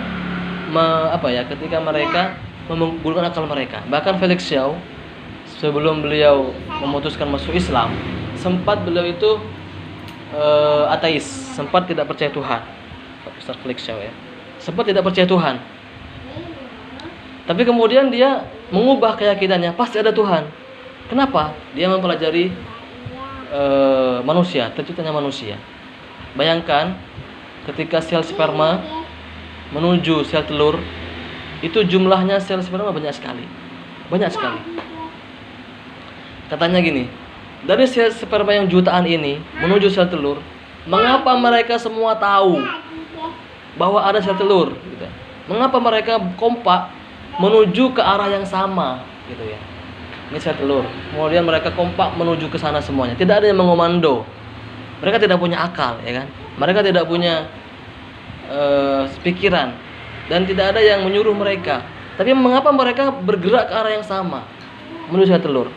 menggunakan akal mereka. Bahkan Felix Shaw sebelum beliau memutuskan masuk Islam, sempat beliau itu ateis, sempat tidak percaya Tuhan. Ustaz Felix Shaw ya, sempat tidak percaya Tuhan. Tapi kemudian dia mengubah keyakinannya, pasti ada Tuhan. Kenapa? Dia mempelajari manusia, terciptanya manusia. Bayangkan ketika sel sperma menuju sel telur, itu jumlahnya sel sperma banyak sekali. Banyak sekali. Katanya gini, dari sel sperma yang jutaan ini menuju sel telur, mengapa mereka semua tahu bahwa ada sel telur gitu. Mengapa mereka kompak menuju ke arah yang sama gitu ya. Ini sel telur. Kemudian mereka kompak menuju ke sana semuanya. Tidak ada yang mengomando. Mereka tidak punya akal, ya kan? Mereka tidak punya pikiran dan tidak ada yang menyuruh mereka. Tapi mengapa mereka bergerak ke arah yang sama menuju sel telur?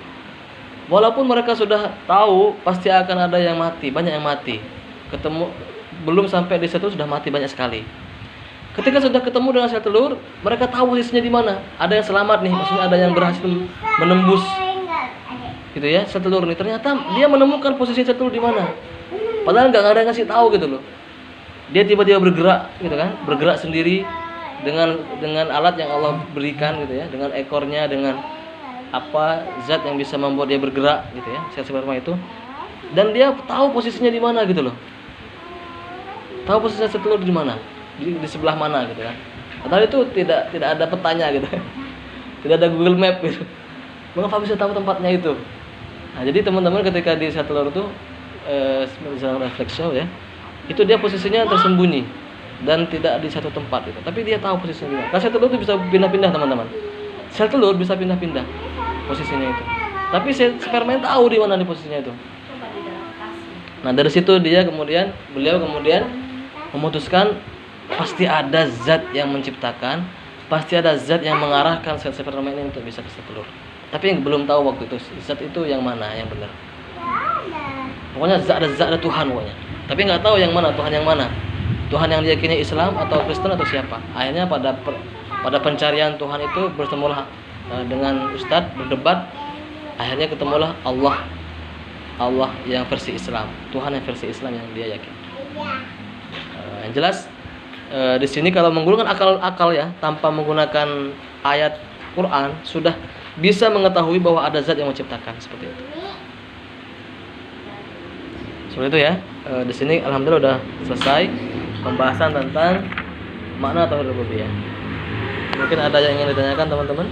Walaupun mereka sudah tahu pasti akan ada yang mati, banyak yang mati. Belum sampai di sel telur sudah mati banyak sekali. Ketika sudah ketemu dengan sel telur, mereka tahu posisinya di mana. Ada yang selamat nih, maksudnya ada yang berhasil menembus, gitu ya, sel telur ini. Ternyata dia menemukan posisi sel telur di mana. Padahal nggak ada yang ngasih tahu gitu loh. Dia tiba-tiba bergerak, gitu kan, bergerak sendiri dengan alat yang Allah berikan, gitu ya, dengan ekornya, dengan zat yang bisa membuat dia bergerak, gitu ya, sel sperma itu. Dan dia tahu posisinya di mana, gitu loh. Tahu posisi sel telur di mana. Di sebelah mana gitu kan. Padahal itu tidak ada petanya gitu. tidak ada Google Map gitu. Mengapa bisa tahu tempatnya itu? Nah, jadi teman-teman ketika di sel telur itu misalnya refleks show ya, itu dia posisinya tersembunyi dan tidak di satu tempat gitu. Tapi dia tahu posisinya di mana. Karena sel telur itu bisa pindah-pindah teman-teman. Sel telur bisa pindah-pindah posisinya itu. Tapi sperma tahu di mana di posisinya itu. Nah, dari situ beliau kemudian memutuskan pasti ada zat yang menciptakan, pasti ada zat yang mengarahkan sel sperma ini untuk bisa ke sel telur. Tapi yang belum tahu waktu itu zat itu yang mana yang benar. Pokoknya ada Tuhan pokoknya. Tapi nggak tahu yang mana Tuhan yang mana. Tuhan yang diyakini Islam atau Kristen atau siapa. Akhirnya pada pencarian Tuhan itu bertemulah dengan ustadz berdebat. Akhirnya ketemulah Allah yang versi Islam, Tuhan yang versi Islam yang dia yakin. Yang jelas di sini kalau menggunakan akal ya, tanpa menggunakan ayat Quran sudah bisa mengetahui bahwa ada zat yang menciptakan seperti itu. Seperti itu ya. Di sini alhamdulillah udah selesai pembahasan tentang makna tauhid rububiyah. Mungkin ada yang ingin ditanyakan teman-teman?